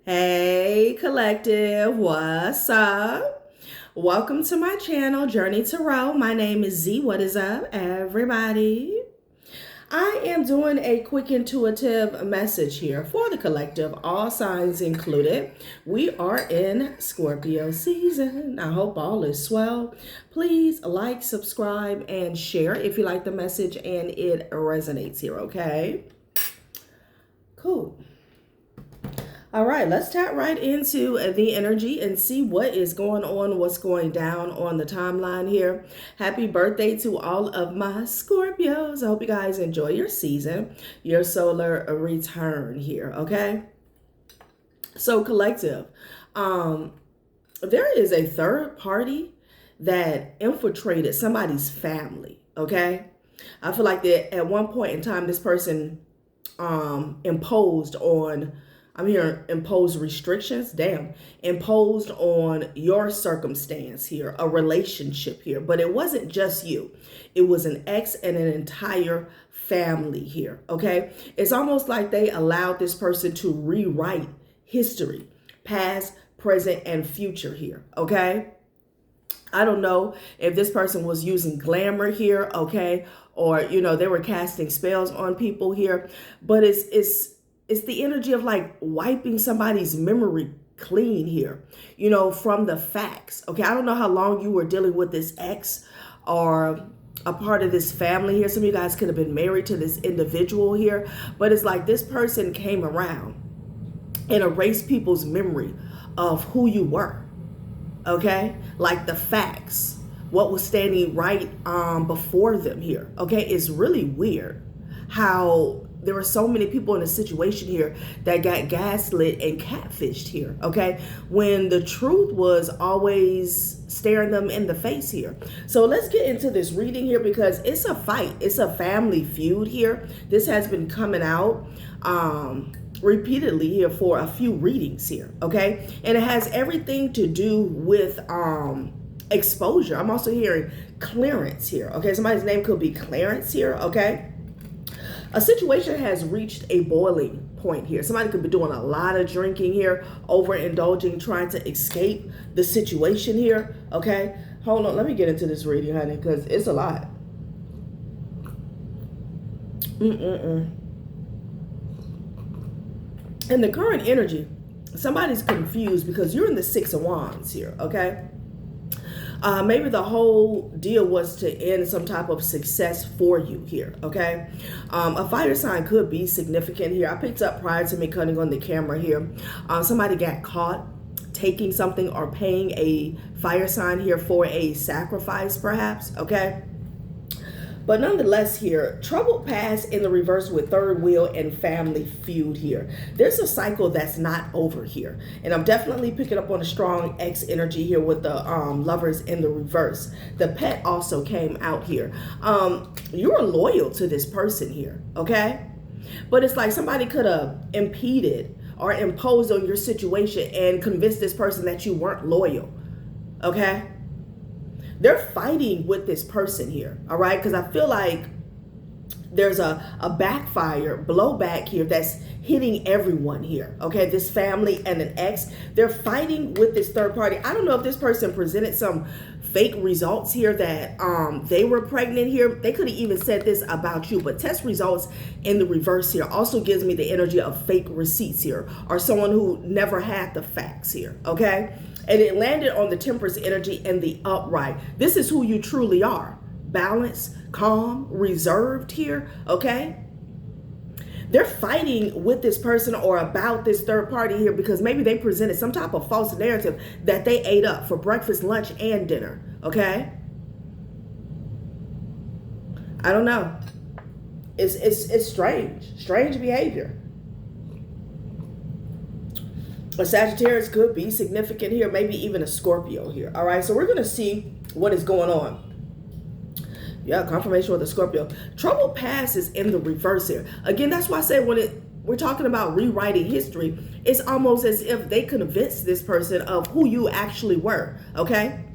Hey, collective, what's up? Welcome to my channel, Journey Tarot. My name is Z. What is up, everybody? I am doing a quick intuitive message here for the collective, all signs included. We are in Scorpio season. I hope all is swell. Please like, subscribe, and share if you like the message and it resonates here, okay? Cool. All right, let's tap right into the energy and see what is going on, what's going down on the timeline here. Happy birthday to all of my Scorpios. I hope you guys enjoy your season, your solar return here, okay? So collective, there is a third party that infiltrated somebody's family, okay? I feel like that at one point in time, this person imposed on, I'm hearing imposed restrictions, imposed on your circumstance here, a relationship here. But it wasn't just you. It was an ex and an entire family here, okay? It's almost like they allowed this person to rewrite history, past, present, and future here, okay? I don't know if this person was using glamour here, okay? Or, you know, they were casting spells on people here, but it's the energy of like wiping somebody's memory clean here, you know, from the facts. Okay, I don't know how long you were dealing with this ex or a part of this family here. Some of you guys could have been married to this individual here, but it's like this person came around and erased people's memory of who you were. Okay, like the facts, what was standing right before them here. Okay, it's really weird how there were so many people in a situation here that got gaslit and catfished here, okay? When the truth was always staring them in the face here. So let's get into this reading here because it's a fight. It's a family feud here. This has been coming out repeatedly here for a few readings here, okay? And it has everything to do with exposure. I'm also hearing clearance here, okay? Somebody's name could be Clarence here, okay? A situation has reached a boiling point here. Somebody could be doing a lot of drinking here, overindulging, trying to escape the situation here, okay? Hold on, let me get into this reading, honey, because it's a lot. And the current energy, somebody's confused because you're in the Six of Wands here, okay? Maybe the whole deal was to end some type of success for you here, okay? A fire sign could be significant here. I picked up prior to me cutting on the camera here. Somebody got caught taking something or paying a fire sign here for a sacrifice perhaps, okay? But nonetheless here, troubled past in the reverse with third wheel and family feud here. There's a cycle that's not over here. And I'm definitely picking up on a strong ex energy here with the lovers in the reverse. The pet also came out here. You're loyal to this person here, okay? But it's like somebody could have impeded or imposed on your situation and convinced this person that you weren't loyal, okay? They're fighting with this person here, all right? Because I feel like there's a backfire, blowback here that's hitting everyone here, okay? This family and an ex, they're fighting with this third party. I don't know if this person presented some fake results here that they were pregnant here. They could have even said this about you, but test results in the reverse here also gives me the energy of fake receipts here or someone who never had the facts here, okay? And it landed on the Temperance energy and the upright. This is who you truly are. Balanced, calm, reserved here, okay? They're fighting with this person or about this third party here because maybe they presented some type of false narrative that they ate up for breakfast, lunch, and dinner, okay? I don't know. It's strange behavior. A Sagittarius could be significant here, maybe even a Scorpio here. All right, so we're going to see what is going on. Yeah, confirmation with the Scorpio. Troubled past is in the reverse here. Again, that's why I say when we're talking about rewriting history, it's almost as if they convinced this person of who you actually were, okay?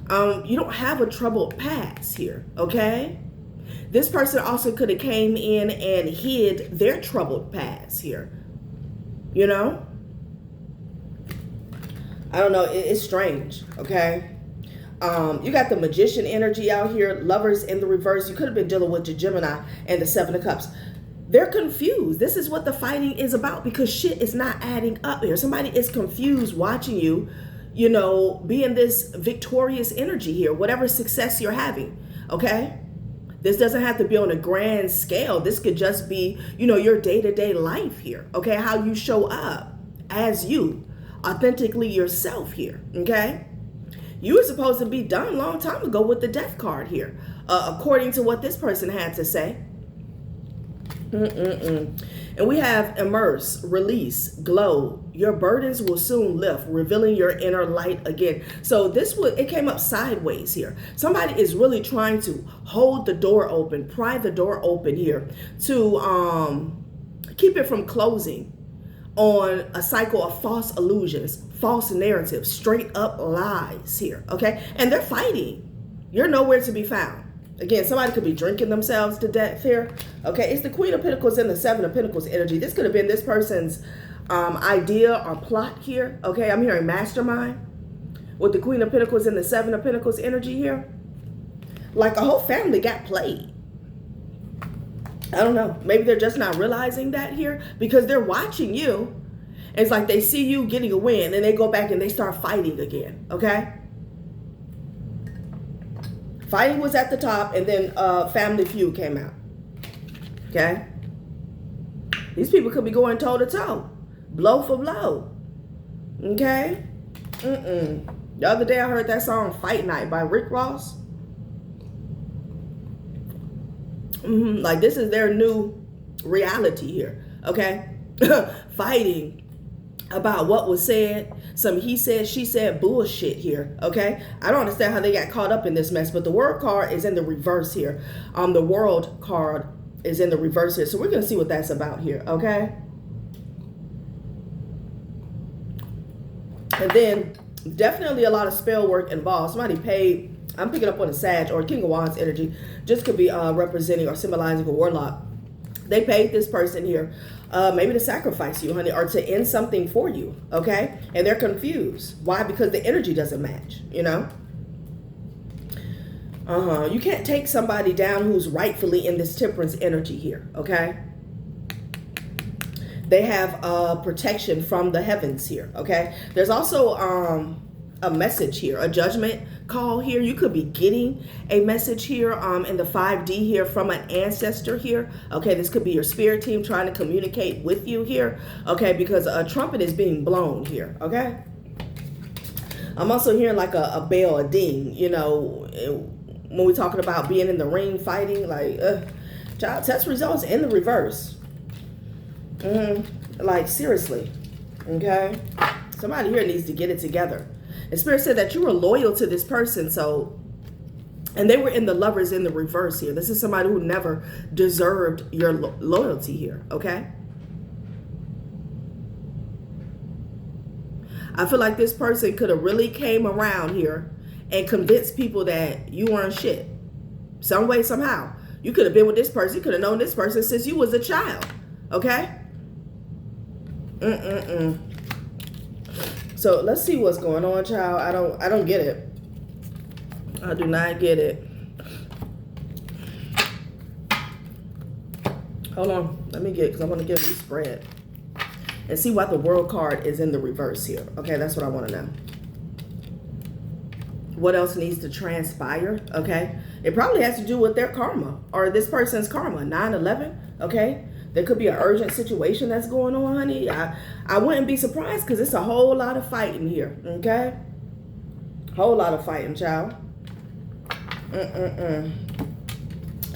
You don't have a troubled past here, okay? This person also could have came in and hid their troubled past here. You know? I don't know. It's strange, okay? You got the Magician energy out here. Lovers in the reverse. You could have been dealing with your Gemini and the Seven of Cups. They're confused. This is what the fighting is about because shit is not adding up here. Somebody is confused watching you, you know, be in this victorious energy here, whatever success you're having, okay? This doesn't have to be on a grand scale. This could just be, you know, your day-to-day life here, okay? How you show up as you, authentically yourself here, okay? You were supposed to be done a long time ago with the Death card here, according to what this person had to say. And we have immerse, release, glow. Your burdens will soon lift, revealing your inner light again. So it came up sideways here. Somebody is really trying to hold the door open, pry the door open here to keep it from closing on a cycle of false illusions, false narratives, straight up lies here, okay? And they're fighting. You're nowhere to be found. Again, somebody could be drinking themselves to death here. Okay, it's the Queen of Pentacles and the Seven of Pentacles energy. This could have been this person's idea or plot here. Okay, I'm hearing mastermind with the Queen of Pentacles and the Seven of Pentacles energy here. Like a whole family got played. I don't know. Maybe they're just not realizing that here because they're watching you. It's like they see you getting a win and they go back and they start fighting again. Okay. Fighting was at the top, and then Family Feud came out. Okay? These people could be going toe-to-toe. Blow for blow. Okay? The other day I heard that song, Fight Night, by Rick Ross. Like, this is their new reality here. Okay? Fighting about what was said, some he said, she said bullshit here, okay? I don't understand how they got caught up in this mess, but the World card is in the reverse here. The World card is in the reverse here, so we're going to see what that's about here, okay? And then definitely a lot of spell work involved. Somebody paid, I'm picking up on a Sag or King of Wands energy, just could be representing or symbolizing a warlock. They paid this person here maybe to sacrifice you, honey, or to end something for you, okay? And they're confused. Why? Because the energy doesn't match, you know? You can't take somebody down who's rightfully in this temperance energy here, okay? They have protection from the heavens here, okay? There's also a message here, a judgment call here. You could be getting a message here in the 5D here from an ancestor here. Okay, this could be your spirit team trying to communicate with you here. Okay, because a trumpet is being blown here. Okay, I'm also hearing like a bell, a ding, you know, when we're talking about being in the ring fighting, like child test results in the reverse. Like seriously. Okay, somebody here needs to get it together. And Spirit said that you were loyal to this person, so, and they were in the Lovers in the reverse here. This is somebody who never deserved your loyalty here, okay? I feel like this person could have really came around here and convinced people that you weren't shit. Some way, somehow. You could have been with this person. You could have known this person since you was a child, okay? So let's see what's going on, child. I don't get it. I do not get it. Hold on. Let me get, because I want to get a spread. And see why the World card is in the reverse here. Okay, that's what I want to know. What else needs to transpire? Okay. It probably has to do with their karma. Or this person's karma. 9/11. Okay. There could be an urgent situation that's going on, honey. I wouldn't be surprised because it's a whole lot of fighting here, okay? Whole lot of fighting, child.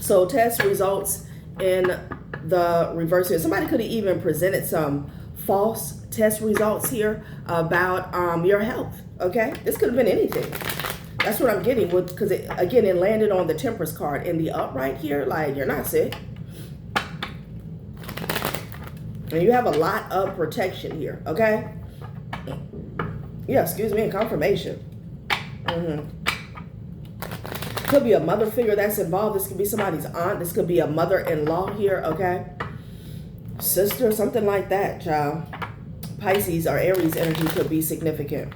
So test results in the reverse here. Somebody could have even presented some false test results here about your health, okay? This could have been anything. That's what I'm getting with, because again, it landed on the Temperance card in the upright here. Like, you're not sick. And you have a lot of protection here, okay? Yeah, excuse me, and confirmation. Could be a mother figure that's involved. This could be somebody's aunt. This could be a mother-in-law here, okay? Sister, something like that, child. Pisces or Aries energy could be significant.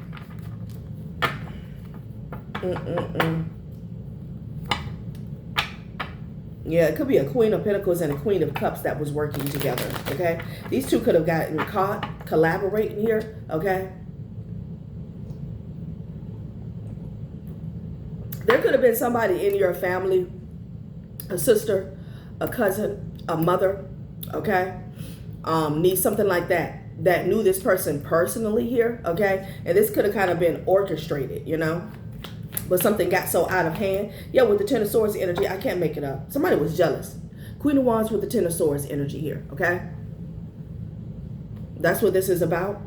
Yeah, it could be a Queen of Pentacles and a Queen of Cups that was working together, okay? These two could have gotten caught collaborating here, okay? There could have been somebody in your family, a sister, a cousin, a mother, okay? Needs something like that, that knew this person personally here, okay? And this could have kind of been orchestrated, you know? But something got so out of hand. Yeah, with the Ten of Swords energy, I can't make it up. Somebody was jealous. Queen of Wands with the Ten of Swords energy here, okay? That's what this is about.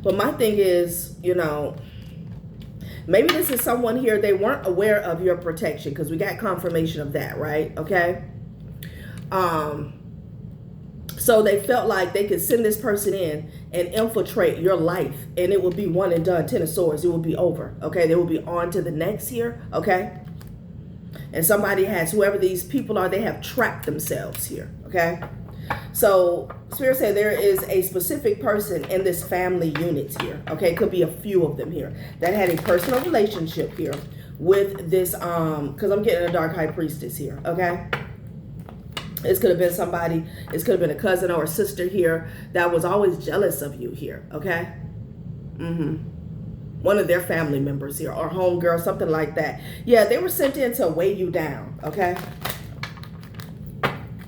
But my thing is, you know, maybe this is someone here, they weren't aware of your protection, because we got confirmation of that, right? Okay? So they felt like they could send this person in and infiltrate your life, and it would be one and done. Ten of Swords, it would be over, okay? They will be on to the next here, okay? And somebody has, whoever these people are, they have trapped themselves here, okay? So Spirit said there is a specific person in this family unit here, okay? It could be a few of them here that had a personal relationship here with this, because I'm getting a Dark High Priestess here, okay? This could have been somebody, this could have been a cousin or a sister here that was always jealous of you here, okay? One of their family members here, or homegirl, something like that. Yeah, they were sent in to weigh you down, okay?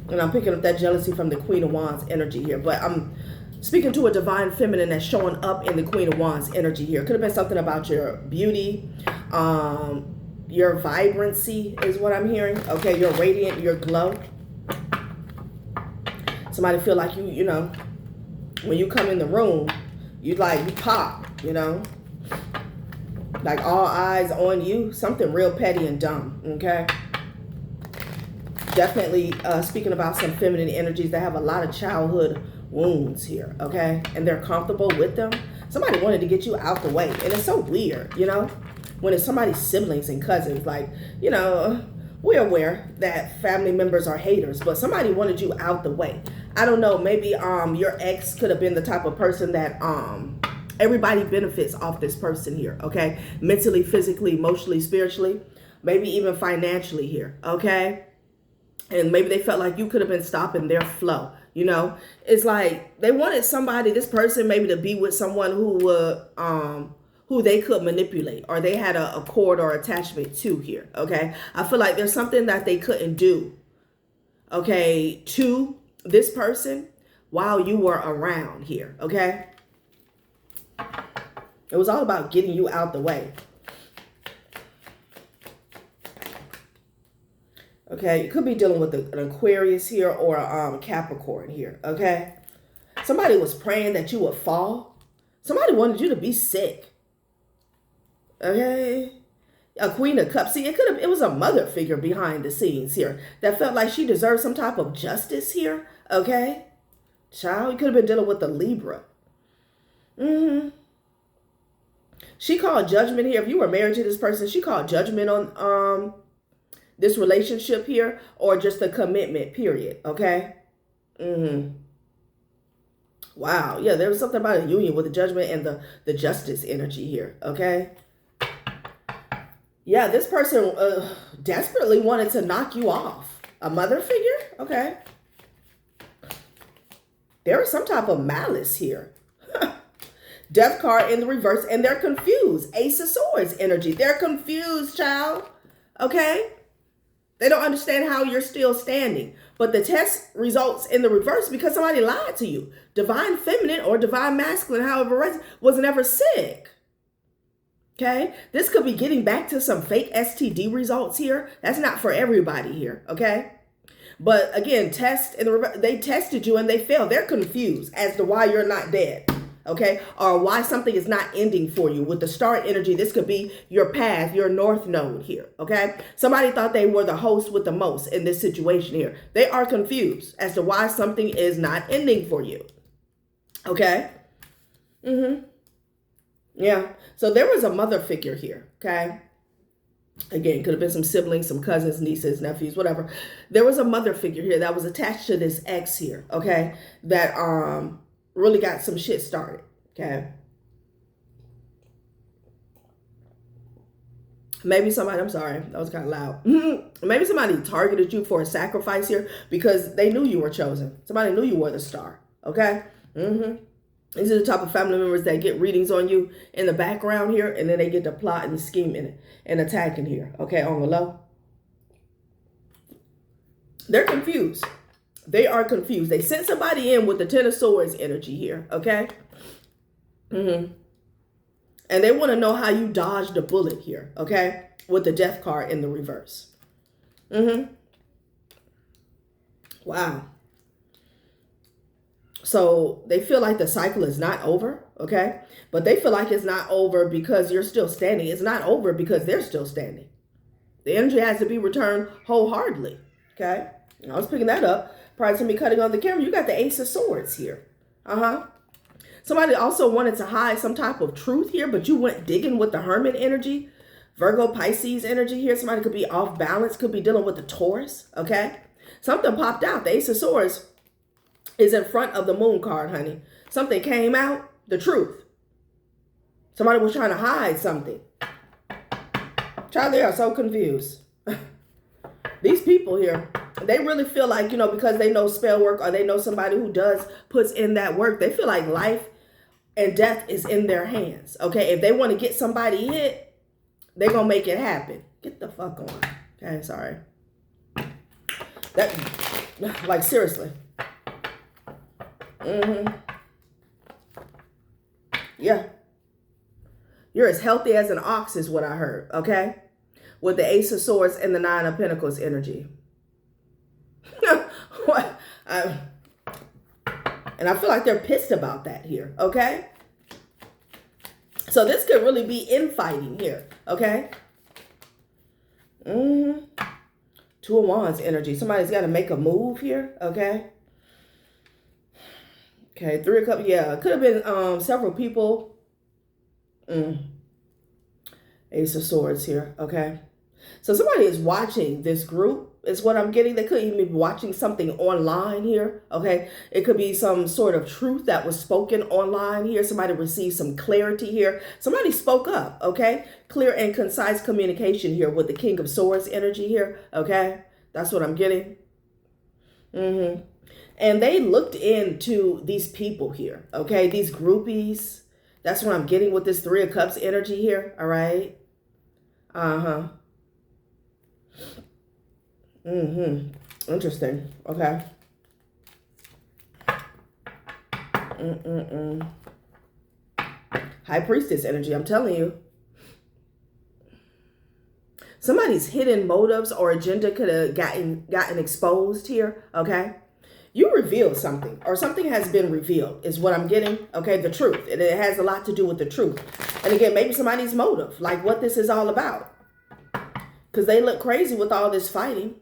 And I'm picking up that jealousy from the Queen of Wands energy here. But I'm speaking to a divine feminine that's showing up in the Queen of Wands energy here. Could have been something about your beauty, your vibrancy is what I'm hearing. Okay, your radiant, your glow. Somebody feel like you know, when you come in the room, you pop, you know. Like all eyes on you. Something real petty and dumb, okay? Definitely speaking about some feminine energies that have a lot of childhood wounds here, okay? And they're comfortable with them. Somebody wanted to get you out the way. And it's so weird, you know? When it's somebody's siblings and cousins, like, you know, we're aware that family members are haters, but somebody wanted you out the way. I don't know, maybe your ex could have been the type of person that everybody benefits off this person here, okay? Mentally, physically, emotionally, spiritually, maybe even financially here, okay? And maybe they felt like you could have been stopping their flow, you know? It's like they wanted somebody, this person maybe to be with someone who would, who they could manipulate, or they had a cord or attachment to here, okay? I feel like there's something that they couldn't do, okay, to this person while you were around here, okay? It was all about getting you out the way. Okay, you could be dealing with an Aquarius here or a Capricorn here, okay? Somebody was praying that you would fall. Somebody wanted you to be sick. Okay? A Queen of Cups. See, it was a mother figure behind the scenes here that felt like she deserved some type of justice here, okay? Child, you could have been dealing with a Libra. She called judgment here. If you were married to this person, she called judgment on this relationship here, or just a commitment, period, okay? Wow, yeah, there was something about a union with the judgment and the justice energy here, okay? Yeah, this person desperately wanted to knock you off. A mother figure, okay? There was some type of malice here. Death card in the reverse, and they're confused. Ace of Swords energy. They're confused, child, okay? They don't understand how you're still standing. But the test results in the reverse because somebody lied to you. Divine feminine or divine masculine, however, was never sick. Okay? This could be getting back to some fake STD results here. That's not for everybody here. Okay? But again, they tested you and they failed. They're confused as to why you're not dead. Okay, or why something is not ending for you. With the star energy, this could be your path, your north node here, okay? Somebody thought they were the host with the most in this situation here. They are confused as to why something is not ending for you, okay? Yeah, so there was a mother figure here, okay? Again, could have been some siblings, some cousins, nieces, nephews, whatever. There was a mother figure here that was attached to this ex here, okay? That, really got some shit started, okay? Maybe somebody, I'm sorry, that was kind of loud. Maybe somebody targeted you for a sacrifice here because they knew you were chosen. Somebody knew you were the star, okay? These are the type of family members that get readings on you in the background here, and then they get to plot and scheming and attacking here, okay, on the low. They're confused. They are confused. They sent somebody in with the Ten of Swords energy here, okay? And they want to know how you dodged a bullet here, okay? With the Death card in the reverse. Wow. So they feel like the cycle is not over, okay? But they feel like it's not over because you're still standing. It's not over because they're still standing. The energy has to be returned wholeheartedly, okay? I was picking that up prior to me cutting on the camera. You got the Ace of Swords here. Somebody also wanted to hide some type of truth here, but you went digging with the Hermit energy. Virgo, Pisces energy here. Somebody could be off balance, could be dealing with the Taurus, okay? Something popped out. The Ace of Swords is in front of the Moon card, honey. Something came out, the truth. Somebody was trying to hide something. Child, they are so confused. These people here, they really feel like, you know, because they know spell work or they know somebody who puts in that work, they feel like life and death is in their hands, okay? If they want to get somebody hit, they're going to make it happen. Get the fuck on. Okay, sorry. That, like, seriously. Yeah. You're as healthy as an ox is what I heard, okay? With the Ace of Swords and the Nine of Pentacles energy. What? And I feel like they're pissed about that here, okay? So this could really be infighting here, okay? Two of Wands energy. Somebody's got to make a move here, okay? Okay, Three of Cups. Yeah, it could have been several people. Ace of Swords here, okay? So somebody is watching this group is what I'm getting. They could even be watching something online here, okay? It could be some sort of truth that was spoken online here. Somebody received some clarity here. Somebody spoke up, okay? Clear and concise communication here with the King of Swords energy here, okay? That's what I'm getting. And they looked into these people here, okay? These groupies. That's what I'm getting with this Three of Cups energy here, all right? Interesting. Okay. High Priestess energy. I'm telling you. Somebody's hidden motives or agenda could have gotten exposed here. Okay. You revealed something or something has been revealed is what I'm getting. Okay. The truth. And it has a lot to do with the truth. And again, maybe somebody's motive, like what this is all about. Because they look crazy with all this fighting.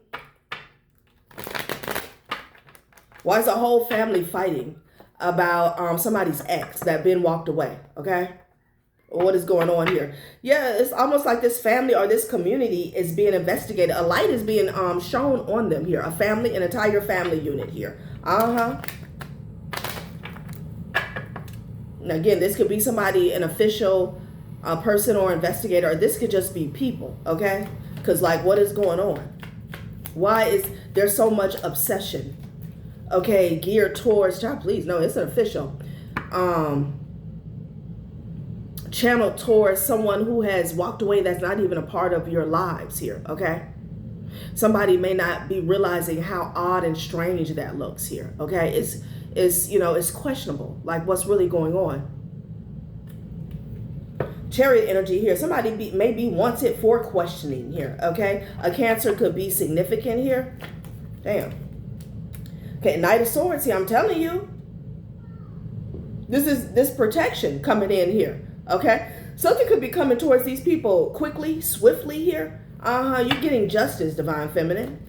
Why is the whole family fighting about somebody's ex that been walked away? Okay. What is going on here? Yeah, it's almost like this family or this community is being investigated. A light is being shown on them here. A family, an entire family unit here. Now again, this could be somebody, an official person or investigator, or this could just be people, okay? Because like, what is going on? Why is there so much obsession? Okay, geared towards, child, please, no, it's an official. Channeled towards someone who has walked away that's not even a part of your lives here, okay? Somebody may not be realizing how odd and strange that looks here, okay? It's you know, it's questionable, like what's really going on. Chariot energy here. Somebody may be wanted for questioning here, okay? A Cancer could be significant here. Damn. Okay, Knight of Swords here. I'm telling you. This is this protection coming in here. Okay, something could be coming towards these people quickly, swiftly here. You're getting justice, Divine Feminine.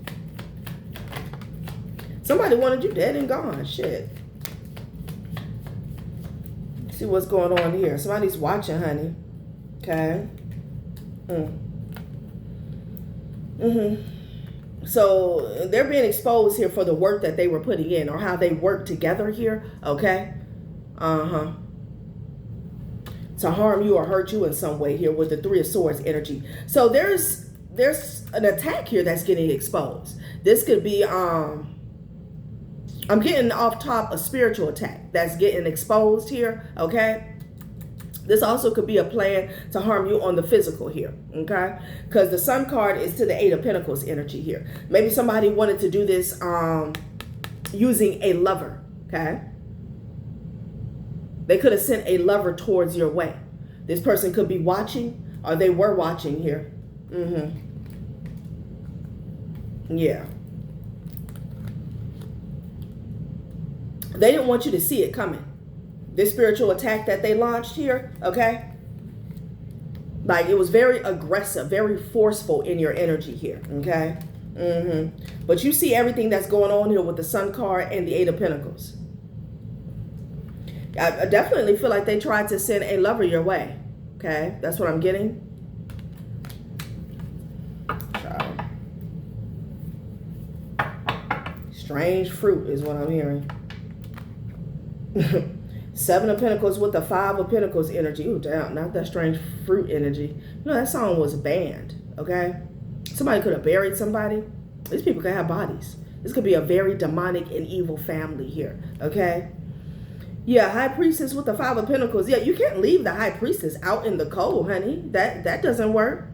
Somebody wanted you dead and gone. Shit. See what's going on here. Somebody's watching, honey. Okay. So they're being exposed here for the work that they were putting in or how they work together here. Okay. To harm you or hurt you in some way here with the Three of Swords energy. So there's an attack here that's getting exposed. This could be I'm getting off top a spiritual attack that's getting exposed here, okay? This also could be a plan to harm you on the physical here, okay? Because the Sun card is to the Eight of Pentacles energy here. Maybe somebody wanted to do this using a lover, okay? They could have sent a lover towards your way. This person could be watching, or they were watching here. Yeah. They didn't want you to see it coming. This spiritual attack that they launched here, okay? Like, it was very aggressive, very forceful in your energy here, okay? But you see everything that's going on here with the Sun card and the Eight of Pentacles. I definitely feel like they tried to send a lover your way, okay? That's what I'm getting. Strange fruit is what I'm hearing. Seven of Pentacles with the Five of Pentacles energy. Ooh, damn, not that strange fruit energy. No, that song was banned, okay? Somebody could have buried somebody. These people could have bodies. This could be a very demonic and evil family here, okay? Yeah, High Priestess with the Five of Pentacles. Yeah, you can't leave the High Priestess out in the cold, honey. That doesn't work.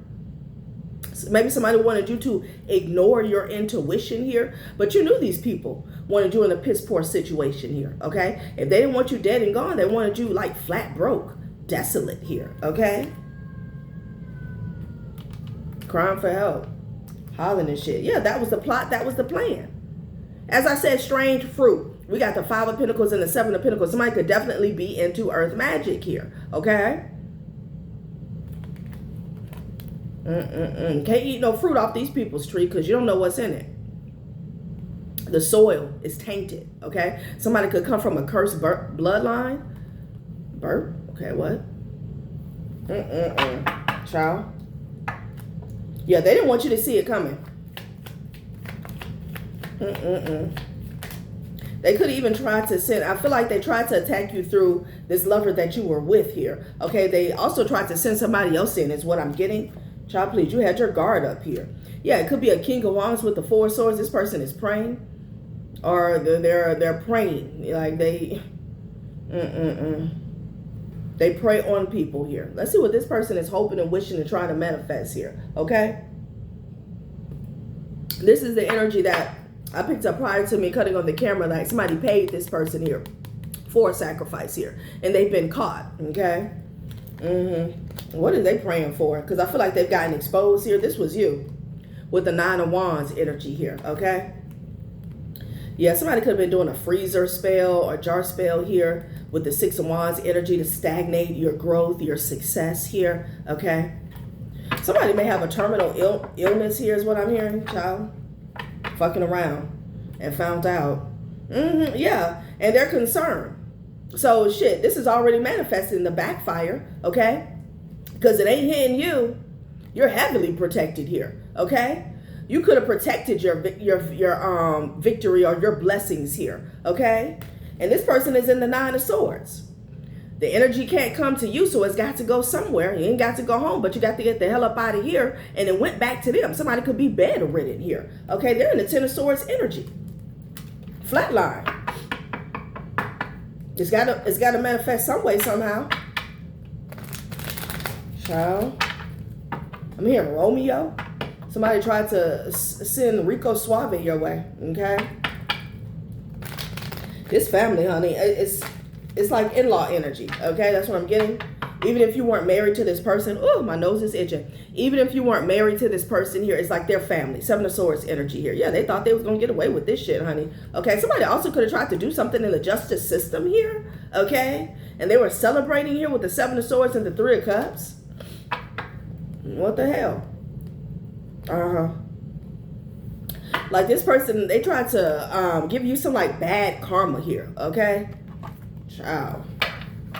Maybe somebody wanted you to ignore your intuition here, but you knew these people wanted you in a piss poor situation here, okay? If they didn't want you dead and gone, they wanted you like flat broke, desolate here, okay? Crying for help, hollering and shit. Yeah, that was the plot, that was the plan. As I said, strange fruit. We got the Five of Pentacles and the Seven of Pentacles. Somebody could definitely be into earth magic here, okay? Can't eat no fruit off these people's tree because you don't know what's in it. The soil is tainted, okay? Somebody could come from a cursed bloodline. Burp? Okay, what? Child. Yeah, they didn't want you to see it coming. They could even try to send, I feel like they tried to attack you through this lover that you were with here, okay? They also tried to send somebody else in is what I'm getting. Child, please, you had your guard up here. Yeah, it could be a King of Wands with the Four of Swords. This person is praying, or they're praying. Like they pray on people here. Let's see what this person is hoping and wishing and trying to manifest here. Okay, this is the energy that I picked up prior to me cutting on the camera. Like somebody paid this person here for a sacrifice here, and they've been caught. Okay. What are they praying for? Because I feel like they've gotten exposed here. This was you with the Nine of Wands energy here, okay? Yeah, somebody could have been doing a freezer spell or jar spell here with the Six of Wands energy to stagnate your growth, your success here, okay? Somebody may have a terminal illness here is what I'm hearing, child. Fucking around and found out. Yeah, and they're concerned. So, shit, this is already manifesting the backfire, okay? Because it ain't hitting you. You're heavily protected here, okay? You could have protected your victory or your blessings here, okay? And this person is in the Nine of Swords. The energy can't come to you, so it's got to go somewhere. You ain't got to go home, but you got to get the hell up out of here. And it went back to them. Somebody could be bedridden here, okay? They're in the Ten of Swords energy. Flatline. It's got to manifest some way, somehow. Child. I'm hearing Romeo. Somebody tried to send Rico Suave your way, okay? This family, honey, it's like in-law energy, okay? That's what I'm getting. Even if you weren't married to this person, oh, my nose is itching. Even if you weren't married to this person here, it's like their family. Seven of Swords energy here. Yeah, they thought they was going to get away with this shit, honey. Okay, somebody also could have tried to do something in the justice system here, okay? And they were celebrating here with the Seven of Swords and the Three of Cups. What the hell? Like this person, they tried to give you some like bad karma here, okay? Child.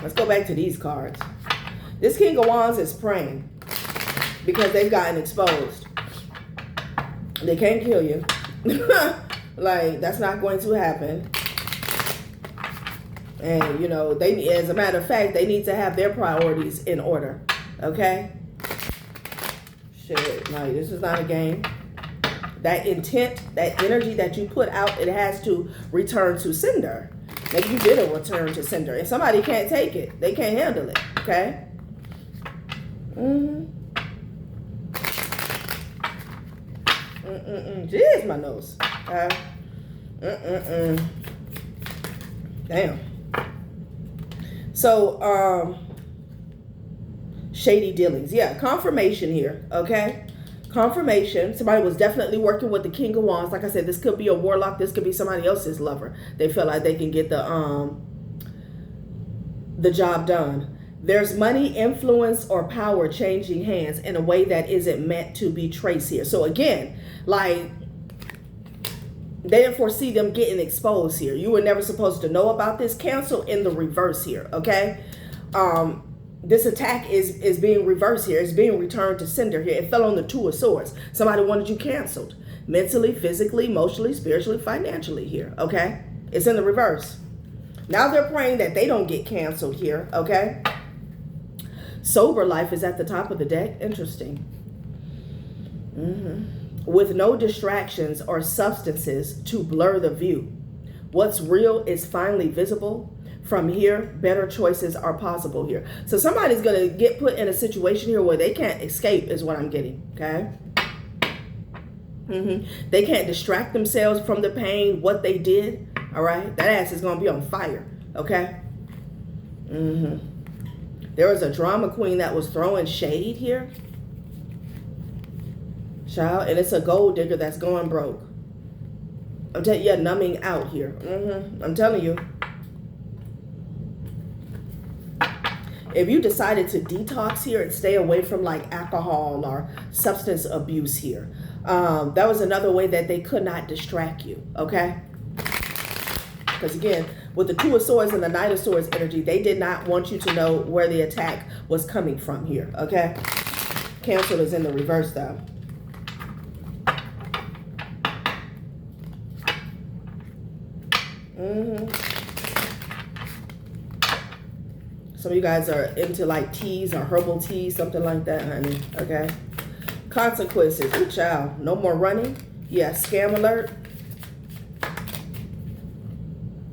Let's go back to these cards. This King of Wands is praying because they've gotten exposed. They can't kill you. Like, that's not going to happen. And, you know, they, as a matter of fact, they need to have their priorities in order. Okay? Shit, like, this is not a game. That intent, that energy that you put out, it has to return to sender. Maybe you did a return to sender. If somebody can't take it, they can't handle it. Okay? Jeez, my nose. Damn. So, shady dealings. Yeah, confirmation here, okay? Confirmation. Somebody was definitely working with the King of Wands. Like I said, this could be a warlock. This could be somebody else's lover. They feel like they can get the job done. There's money, influence, or power changing hands in a way that isn't meant to be traced here. So again, like, they didn't foresee them getting exposed here. You were never supposed to know about this. Cancel in the reverse here, okay? This attack is being reversed here. It's being returned to sender here. It fell on the Two of Swords. Somebody wanted you canceled. Mentally, physically, emotionally, spiritually, financially here, okay? It's in the reverse. Now they're praying that they don't get canceled here, okay? Sober life is at the top of the deck. Interesting. With no distractions or substances to blur the view. What's real is finally visible. From here, better choices are possible here. So somebody's going to get put in a situation here where they can't escape is what I'm getting, okay? They can't distract themselves from the pain, what they did, all right? That ass is going to be on fire, okay? There was a drama queen that was throwing shade here. Child, and it's a gold digger that's going broke. I'm telling you, yeah, numbing out here. I'm telling you. If you decided to detox here and stay away from like alcohol or substance abuse here, that was another way that they could not distract you, okay? Because again, with the Two of Swords and the Knight of Swords energy, they did not want you to know where the attack was coming from here, okay? Cancel is in the reverse though. Some of you guys are into like teas or herbal teas, something like that, honey. Okay. Consequences. Ooh, child. No more running. Yeah. Scam alert.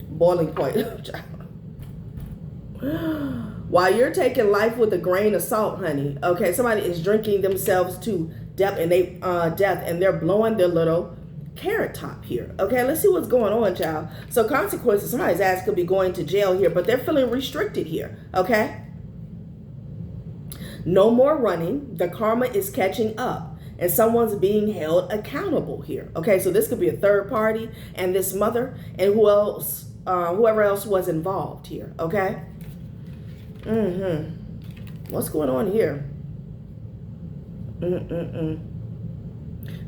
Boiling point. While you're taking life with a grain of salt, honey. Okay. Somebody is drinking themselves to death and they're blowing their little carrot top here. Okay, let's see what's going on, child. So consequences, somebody's ass could be going to jail here, but they're feeling restricted here. Okay, no more running. The karma is catching up and someone's being held accountable here. Okay, so this could be a third party and this mother and whoever else was involved here. Okay. What's going on here?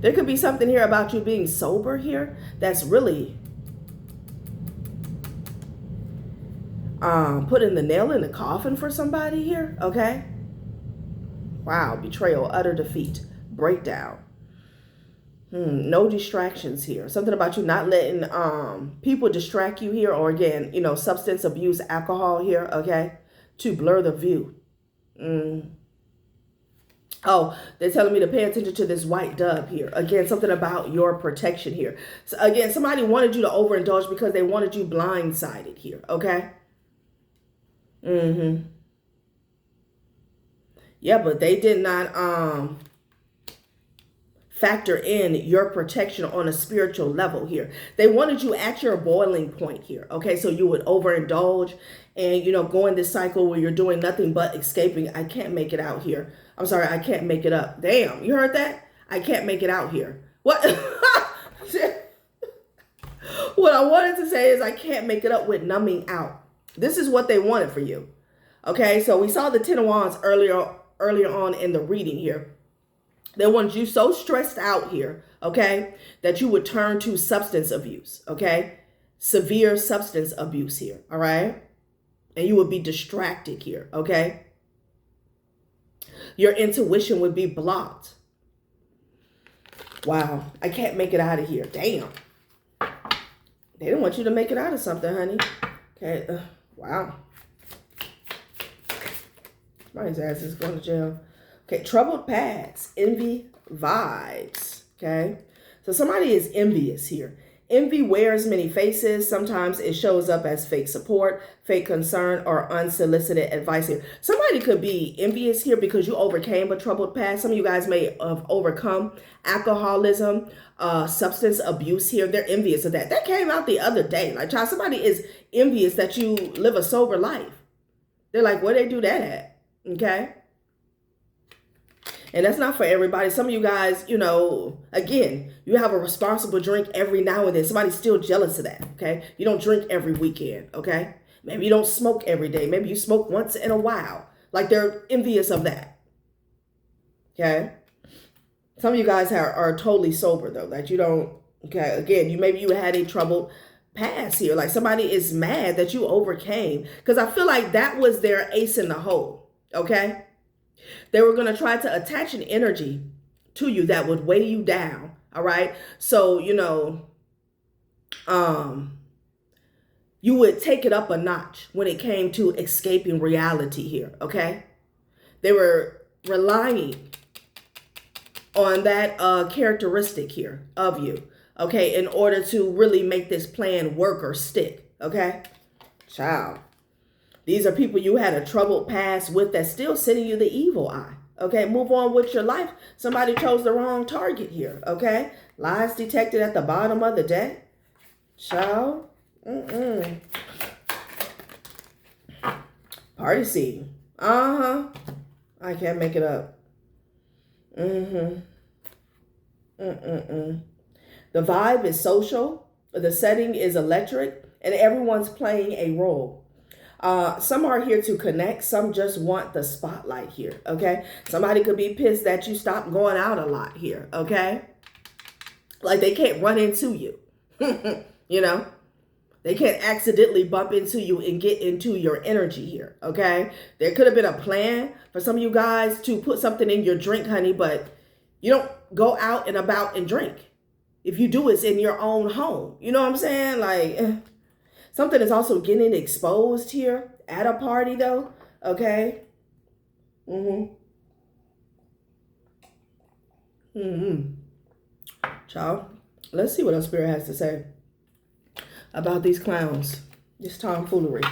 There could be something here about you being sober here that's really putting the nail in the coffin for somebody here, okay? Wow, betrayal, utter defeat, breakdown. No distractions here. Something about you not letting people distract you here, or again, you know, substance abuse, alcohol here, okay? To blur the view. Oh, they're telling me to pay attention to this white dove here. Again, something about your protection here. So again, somebody wanted you to overindulge because they wanted you blindsided here, okay? Yeah, but they did not factor in your protection on a spiritual level here. They wanted you at your boiling point here, okay? So you would overindulge and, you know, go in this cycle where you're doing nothing but escaping. I can't make it out here. I'm sorry, I can't make it up. Damn, you heard that? I can't make it out here. What? What I wanted to say is I can't make it up with numbing out. This is what they wanted for you. Okay, so we saw the Ten of Wands earlier on in the reading here. They wanted you so stressed out here, okay, that you would turn to substance abuse, okay? Severe substance abuse here, all right? And you would be distracted here, okay? Your intuition would be blocked. Wow, I can't make it out of here. Damn. They didn't want you to make it out of something, honey. Okay, Wow. Somebody's ass is going to jail. Okay, troubled past, envy vibes. Okay, so somebody is envious here. Envy wears many faces. Sometimes it shows up as fake support, fake concern, or unsolicited advice here. Somebody could be envious here because you overcame a troubled past. Some of you guys may have overcome alcoholism, substance abuse here. They're envious of that. That came out the other day. Like, child, somebody is envious that you live a sober life. They're like, where they do that at? Okay. And that's not for everybody. Some of you guys, you know, again, you have a responsible drink every now and then. Somebody's still jealous of that, okay? You don't drink every weekend, okay? Maybe you don't smoke every day. Maybe you smoke once in a while. Like, they're envious of that, okay? Some of you guys are totally sober, though, that you don't, okay? Again, maybe you had a troubled past here. Like, somebody is mad that you overcame, because I feel like that was their ace in the hole, okay? They were going to try to attach an energy to you that would weigh you down. All right. So, you know, you would take it up a notch when it came to escaping reality here. Okay. They were relying on that characteristic here of you. Okay. In order to really make this plan work or stick. Okay. Child. These are people you had a troubled past with that's still sending you the evil eye. Okay, move on with your life. Somebody chose the wrong target here. Okay, lies detected at the bottom of the deck. Child. Party scene. I can't make it up. The vibe is social. The setting is electric. And everyone's playing a role. Some are here to connect. Some just want the spotlight here, okay? Somebody could be pissed that you stopped going out a lot here, okay? Like, they can't run into you, you know? They can't accidentally bump into you and get into your energy here, okay? There could have been a plan for some of you guys to put something in your drink, honey, but you don't go out and about and drink. If you do, it's in your own home. You know what I'm saying? Like... Something is also getting exposed here at a party, though. Okay. Child, let's see what our spirit has to say about these clowns. This tomfoolery.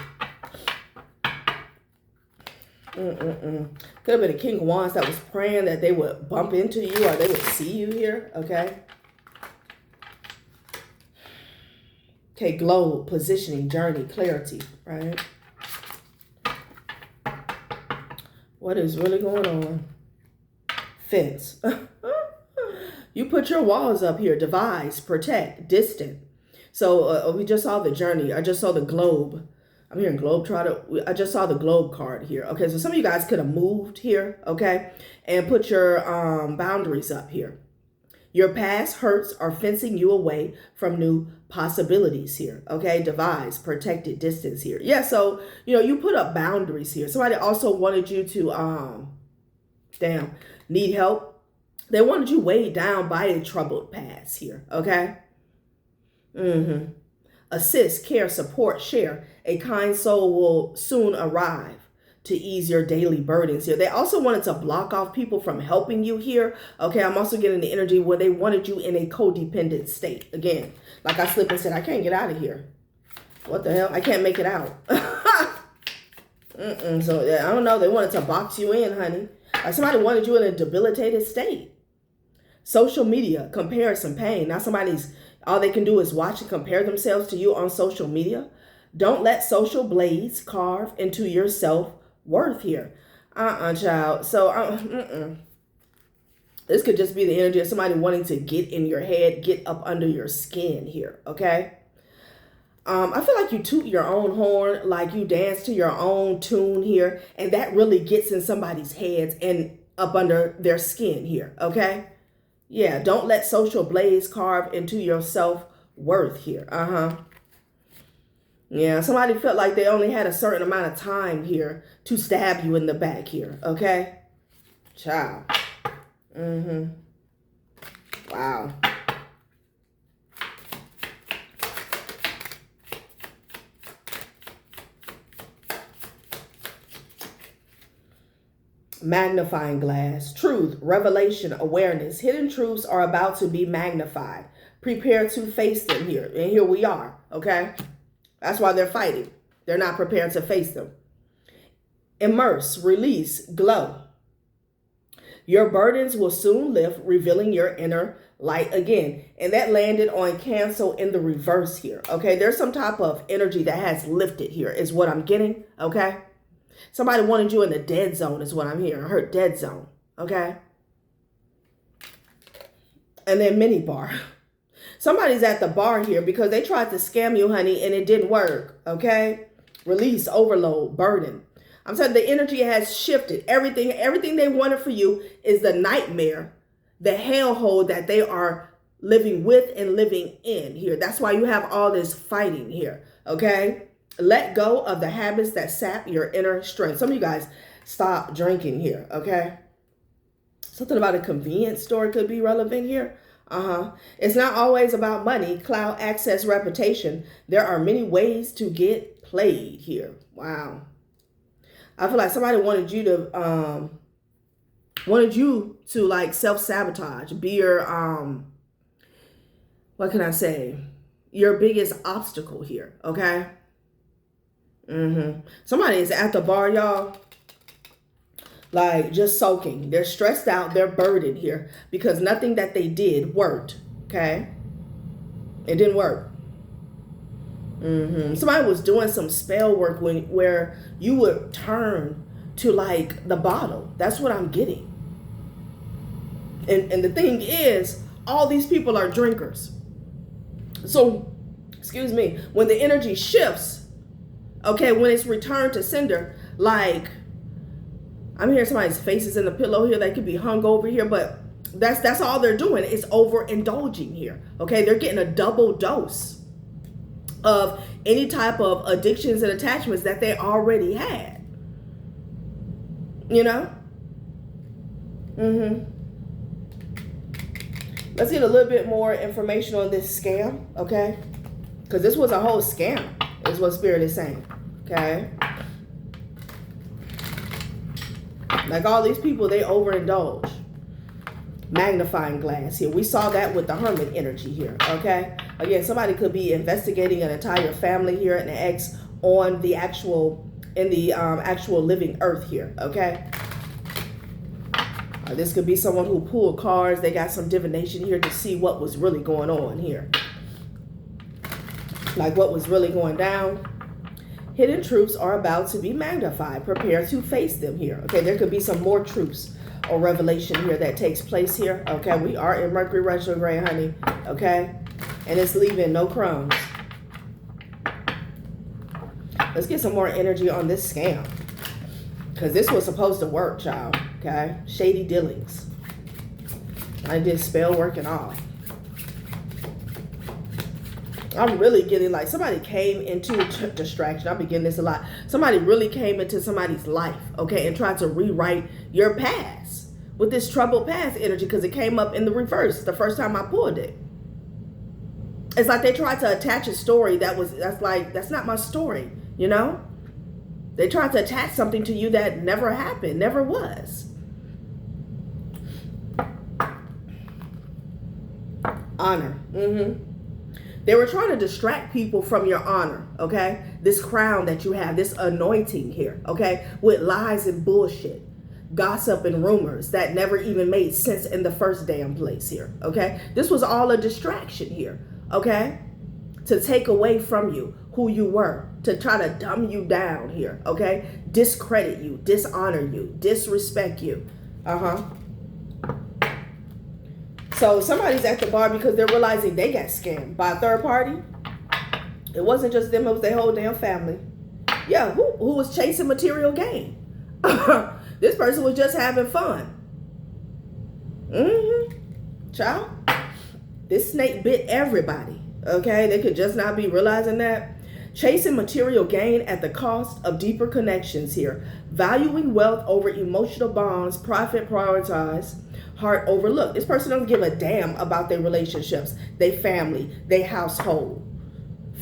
Could have been a King of Wands that was praying that they would bump into you or they would see you here. Okay. Okay, globe, positioning, journey, clarity, right? What is really going on? Fence. You put your walls up here. Devise, protect, distant. So we just saw the journey. I just saw the globe. I'm hearing globetrotter. I just saw the globe card here. Okay, so some of you guys could have moved here, okay, and put your boundaries up here. Your past hurts are fencing you away from new possibilities here. Okay, devise, protected, distance here. Yeah, so, you know, you put up boundaries here. Somebody also wanted you to, need help. They wanted you weighed down by a troubled past here. Okay. Assist, care, support, share. A kind soul will soon arrive to ease your daily burdens here. They also wanted to block off people from helping you here. Okay, I'm also getting the energy where they wanted you in a codependent state. Again, like I slipped and said, I can't get out of here. What the hell? I can't make it out. So yeah, I don't know. They wanted to box you in, honey. Like somebody wanted you in a debilitated state. Social media, comparison, pain. Now somebody's, all they can do is watch and compare themselves to you on social media. Don't let social blades carve into your self-worth here. Child. So, this could just be the energy of somebody wanting to get in your head, get up under your skin here, okay? I feel like you toot your own horn, like you dance to your own tune here, and that really gets in somebody's heads and up under their skin here, okay? Yeah, don't let social blades carve into your self-worth here. Yeah, somebody felt like they only had a certain amount of time here to stab you in the back here, okay? Child. Wow. Magnifying glass, truth, revelation, awareness. Hidden truths are about to be magnified. Prepare to face them here. And here we are, okay? That's why they're fighting. They're not prepared to face them. Immerse, release, glow. Your burdens will soon lift, revealing your inner light again. And that landed on cancel in the reverse here, okay? There's some type of energy that has lifted here is what I'm getting, okay? Somebody wanted you in the dead zone is what I'm hearing. I heard dead zone, okay? And then mini bar. Somebody's at the bar here because they tried to scam you, honey, and it didn't work, okay? Release, overload, burden. I'm saying the energy has shifted. Everything they wanted for you is the nightmare, the hellhole that they are living with and living in here. That's why you have all this fighting here, okay? Let go of the habits that sap your inner strength. Some of you guys stop drinking here, okay? Something about a convenience store could be relevant here. It's not always about money, clout, access, reputation. There are many ways to get played here. Wow. I feel like somebody wanted you to like self-sabotage, be your, what can I say? Your biggest obstacle here, okay? Somebody is at the bar, y'all, like just soaking. They're stressed out. They're burdened here because nothing that they did worked, okay? It didn't work. Somebody was doing some spell work where you would turn to like the bottle. That's what I'm getting. And the thing is, all these people are drinkers. So, excuse me, when the energy shifts, okay, when it's returned to sender, like I'm hearing somebody's faces in the pillow here. They could be hung over here, but that's all they're doing is overindulging here. Okay, they're getting a double dose of any type of addictions and attachments that they already had. You know? Let's get a little bit more information on this scam, okay? Because this was a whole scam, is what Spirit is saying, okay? Like all these people, they overindulge. Magnifying glass here. We saw that with the Hermit energy here, okay? Again, somebody could be investigating an entire family here and an ex on the actual, actual living earth here, okay? This could be someone who pulled cards. They got some divination here to see what was really going on here. Like what was really going down. Hidden truths are about to be magnified. Prepare to face them here. Okay, there could be some more truths or revelation here that takes place here. Okay, we are in Mercury retrograde, honey. Okay, and it's leaving no crumbs. Let's get some more energy on this scam. Because this was supposed to work, child. Okay, shady dealings. I did spell work and all. I'm really getting like somebody came into distraction. I've been getting this a lot. Somebody really came into somebody's life, okay, and tried to rewrite your past with this troubled past energy because it came up in the reverse the first time I pulled it. It's like they tried to attach a story that's not my story, you know? They tried to attach something to you that never happened, never was. Honor. They were trying to distract people from your honor, okay? This crown that you have, this anointing here, okay? With lies and bullshit, gossip and rumors that never even made sense in the first damn place here, okay? This was all a distraction here, okay? To take away from you who you were, to try to dumb you down here, okay? Discredit you, dishonor you, disrespect you, So somebody's at the bar because they're realizing they got scammed by a third party. It wasn't just them, it was their whole damn family. Yeah, who was chasing material gain? This person was just having fun. Child, this snake bit everybody. Okay, they could just not be realizing that. Chasing material gain at the cost of deeper connections here. Valuing wealth over emotional bonds, profit prioritized, heart overlooked. This person doesn't give a damn about their relationships, their family, their household.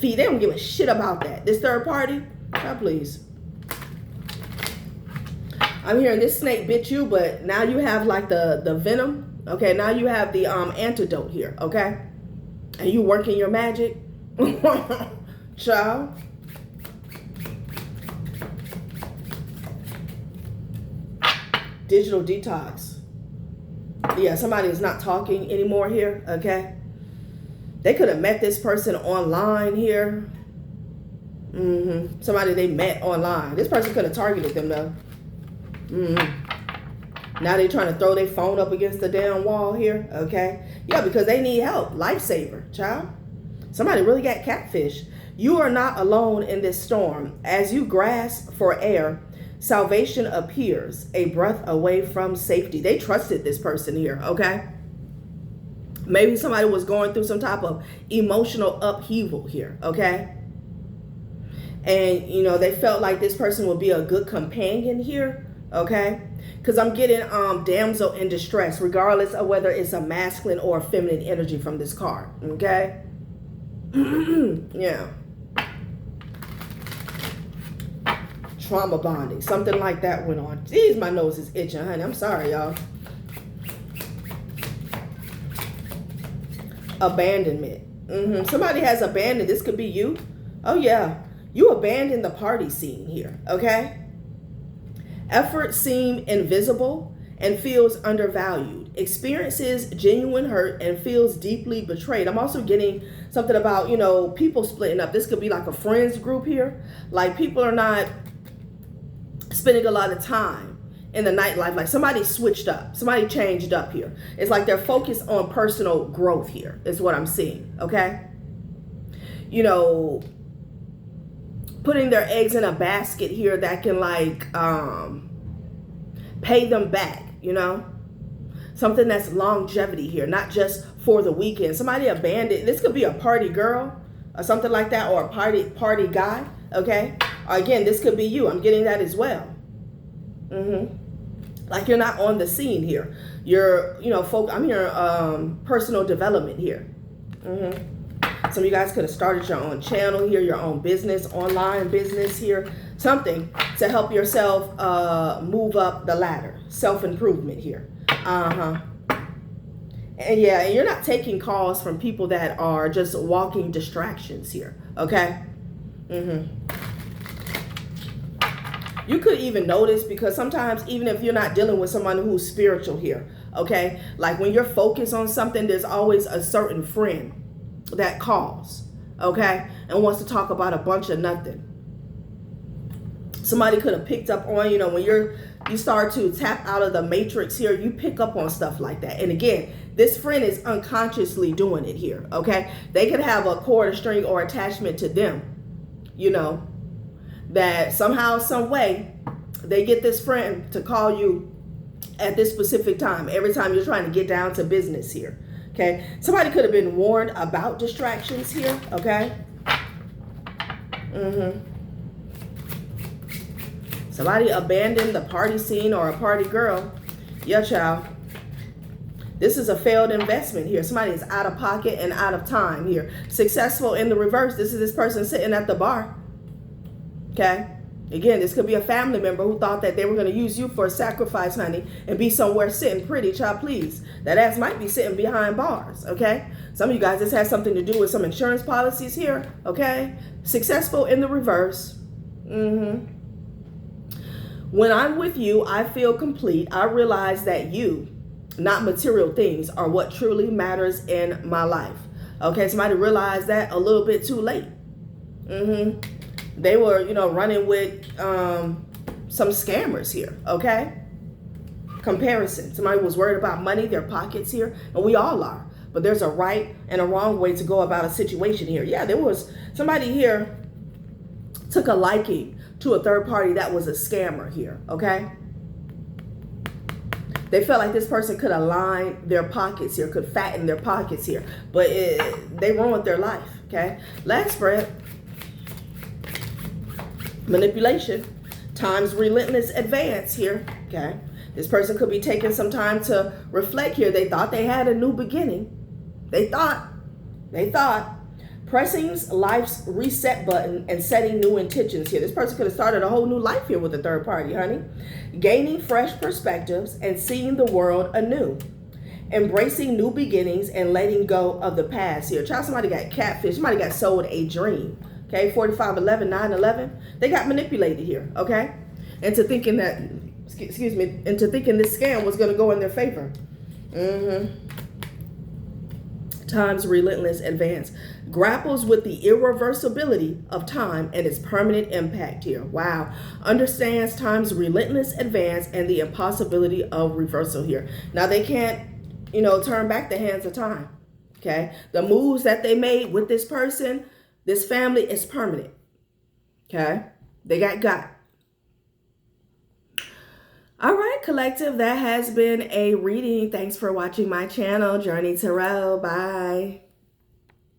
They don't give a shit about that. This third party, God please. I'm hearing this snake bit you, but now you have like the venom. Okay, now you have the antidote here. Okay, and you working your magic, child. Digital detox. Yeah, somebody is not talking anymore here. Okay, they could have met this person online here. Somebody they met online. This person could have targeted them though. Now they trying to throw their phone up against the damn wall here. Okay, yeah, because they need help. Lifesaver, child. Somebody really got catfish. You are not alone in this storm. As you grasp for air, salvation appears, a breath away from safety. They trusted this person here, okay? Maybe somebody was going through some type of emotional upheaval here, okay? And, you know, they felt like this person would be a good companion here, okay? Because I'm getting damsel in distress, regardless of whether it's a masculine or a feminine energy from this card, okay? Yeah. Trauma bonding, something like that went on. Jeez, my nose is itching, honey. I'm sorry, y'all. Abandonment. Somebody has abandoned. This could be you. Oh, yeah. You abandoned the party scene here, okay? Effort seem invisible and feels undervalued. Experiences genuine hurt and feels deeply betrayed. I'm also getting something about, you know, people splitting up. This could be like a friends group here. Like people are not spending a lot of time in the nightlife. Like somebody switched up, somebody changed up here. It's like they're focused on personal growth here is what I'm seeing, okay? You know, putting their eggs in a basket here that can like pay them back, you know? Something that's longevity here, not just for the weekend. Somebody abandoned, this could be a party girl or something like that, or a party guy, okay? Again, this could be you. I'm getting that as well. Like you're not on the scene here. You're, you know, I'm hearing personal development here. Some of you guys could have started your own channel here, your own business, online business here. Something to help yourself move up the ladder. Self-improvement here. And yeah, and you're not taking calls from people that are just walking distractions here. Okay? You could even notice, because sometimes even if you're not dealing with someone who's spiritual here, okay, like when you're focused on something, there's always a certain friend that calls, okay, and wants to talk about a bunch of nothing. Somebody could have picked up on, you know, when you start to tap out of the matrix here, you pick up on stuff like that. And again, this friend is unconsciously doing it here, okay? They could have a cord, a string, or attachment to them, you know, that somehow, some way, they get this friend to call you at this specific time, every time you're trying to get down to business here, okay? Somebody could have been warned about distractions here, okay? Somebody abandoned the party scene or a party girl. Yeah, child. This is a failed investment here. Somebody is out of pocket and out of time here. Successful in the reverse. This is this person sitting at the bar. Okay? Again, this could be a family member who thought that they were going to use you for a sacrifice, honey, and be somewhere sitting pretty, child, please. That ass might be sitting behind bars, okay? Some of you guys, this has something to do with some insurance policies here, okay? Successful in the reverse. When I'm with you, I feel complete. I realize that you, not material things, are what truly matters in my life. Okay, somebody realized that a little bit too late. They were, you know, running with some scammers here, okay? Comparison. Somebody was worried about money, their pockets here, and we all are. But there's a right and a wrong way to go about a situation here. Yeah, there was somebody here took a liking to a third party that was a scammer here, okay? They felt like this person could align their pockets here, could fatten their pockets here, but they ruined their life, okay? Last spread. Manipulation times relentless advance here, okay? This person could be taking some time to reflect here. They thought they had a new beginning. They thought. Pressing life's reset button and setting new intentions here. This person could have started a whole new life here with a third party, honey. Gaining fresh perspectives and seeing the world anew. Embracing new beginnings and letting go of the past here. Child, somebody got catfish. Somebody got sold a dream. Okay, 4511, 911. They got manipulated here, okay? Into thinking that, excuse me, into thinking this scam was going to go in their favor. Time's relentless advance. Grapples with the irreversibility of time and its permanent impact here. Wow. Understands time's relentless advance and the impossibility of reversal here. Now they can't, turn back the hands of time. Okay. The moves that they made with this person, this family, is permanent. Okay. They got. All right, collective, that has been a reading. Thanks for watching my channel, Journey Tarot. Bye.